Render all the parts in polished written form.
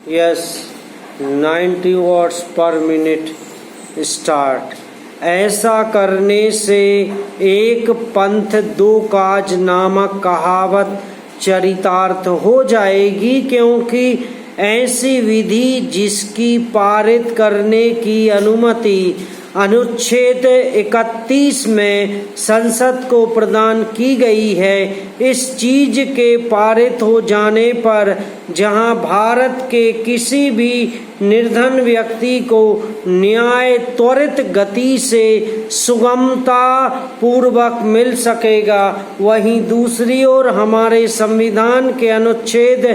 Yes 90 watts पर minute start. ऐसा करने से एक पंथ दो काज नामक कहावत चरितार्थ हो जाएगी, क्योंकि ऐसी विधि जिसकी पारित करने की अनुमति अनुच्छेद 31 में संसद को प्रदान की गई है, इस चीज के पारित हो जाने पर जहां भारत के किसी भी निर्धन व्यक्ति को न्याय त्वरित गति से सुगमता पूर्वक मिल सकेगा, वहीं दूसरी ओर हमारे संविधान के अनुच्छेद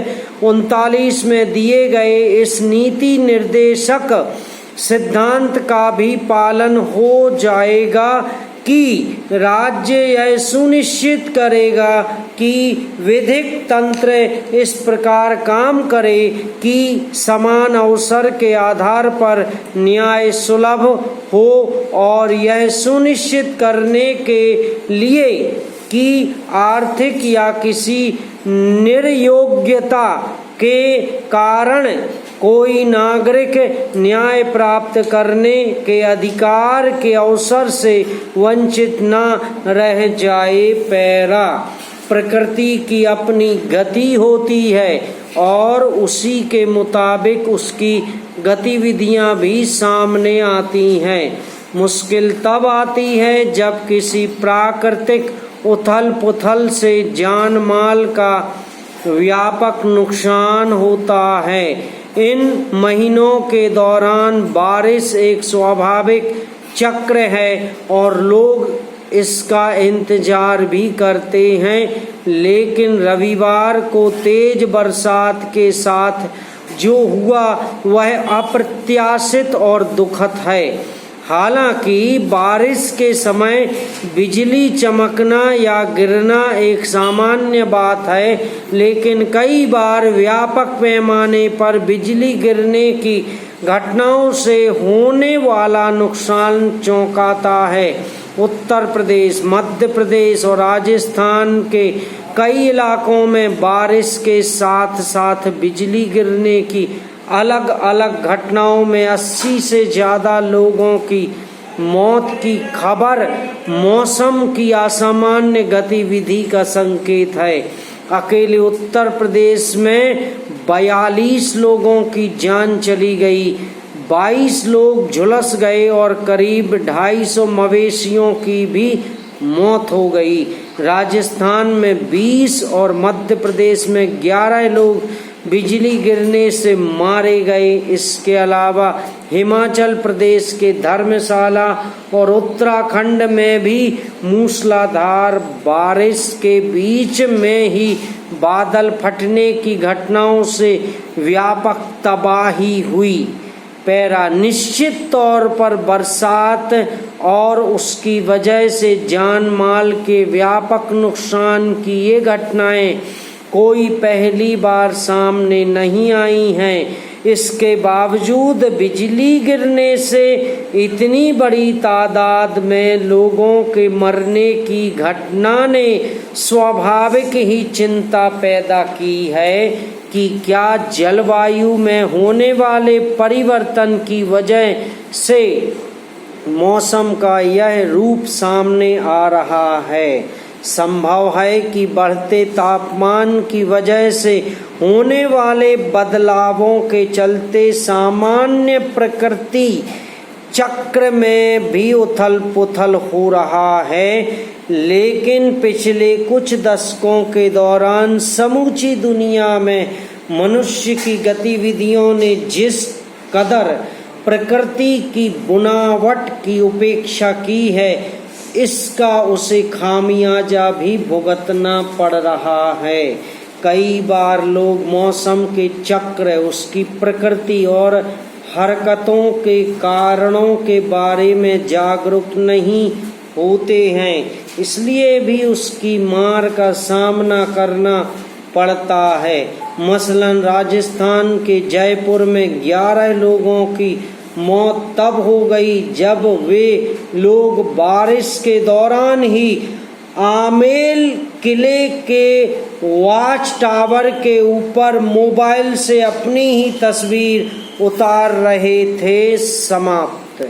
39 में दिए गए इस नीति निर्देशक सिद्धांत का भी पालन हो जाएगा कि राज्य यह सुनिश्चित करेगा कि विधिक तंत्र इस प्रकार काम करे कि समान अवसर के आधार पर न्याय सुलभ हो, और यह सुनिश्चित करने के लिए कि आर्थिक या किसी निर्योग्यता के कारण कोई नागरिक न्याय प्राप्त करने के अधिकार के अवसर से वंचित न रह जाए। पैरा प्रकृति की अपनी गति होती है और उसी के मुताबिक उसकी गतिविधियां भी सामने आती हैं। मुश्किल तब आती है जब किसी प्राकृतिक उथल पुथल से जान माल का व्यापक नुकसान होता है। इन महीनों के दौरान बारिश एक स्वाभाविक चक्र है और लोग इसका इंतजार भी करते हैं, लेकिन रविवार को तेज बरसात के साथ जो हुआ वह अप्रत्याशित और दुखद है। हालांकि बारिश के समय बिजली चमकना या गिरना एक सामान्य बात है, लेकिन कई बार व्यापक पैमाने पर बिजली गिरने की घटनाओं से होने वाला नुकसान चौंकाता है। उत्तर प्रदेश, मध्य प्रदेश और राजस्थान के कई इलाकों में बारिश के साथ साथ बिजली गिरने की अलग अलग घटनाओं में 80 से ज़्यादा लोगों की मौत की खबर मौसम की असामान्य गतिविधि का संकेत है। अकेले उत्तर प्रदेश में 42 लोगों की जान चली गई, 22 लोग झुलस गए और करीब 250 मवेशियों की भी मौत हो गई। राजस्थान में 20 और मध्य प्रदेश में 11 लोग बिजली गिरने से मारे गए। इसके अलावा हिमाचल प्रदेश के धर्मशाला और उत्तराखंड में भी मूसलाधार बारिश के बीच में ही बादल फटने की घटनाओं से व्यापक तबाही हुई। पैरा निश्चित तौर पर बरसात और उसकी वजह से जान माल के व्यापक नुकसान की ये घटनाएं कोई पहली बार सामने नहीं आई हैं। इसके बावजूद बिजली गिरने से इतनी बड़ी तादाद में लोगों के मरने की घटना ने स्वाभाविक ही चिंता पैदा की है कि क्या जलवायु में होने वाले परिवर्तन की वजह से मौसम का यह रूप सामने आ रहा है। संभव है कि बढ़ते तापमान की वजह से होने वाले बदलावों के चलते सामान्य प्रकृति चक्र में भी उथल पुथल हो रहा है, लेकिन पिछले कुछ दशकों के दौरान समूची दुनिया में मनुष्य की गतिविधियों ने जिस कदर प्रकृति की बुनावट की उपेक्षा की है, इसका उसे खामियाजा भी भुगतना पड़ रहा है। कई बार लोग मौसम के चक्र, उसकी प्रकृति और हरकतों के कारणों के बारे में जागरूक नहीं होते हैं, इसलिए भी उसकी मार का सामना करना पड़ता है। मसलन राजस्थान के जयपुर में 11 लोगों की मौत तब हो गई जब वे लोग बारिश के दौरान ही आमेल किले के वॉच टावर के ऊपर मोबाइल से अपनी ही तस्वीर उतार रहे थे। समाप्त।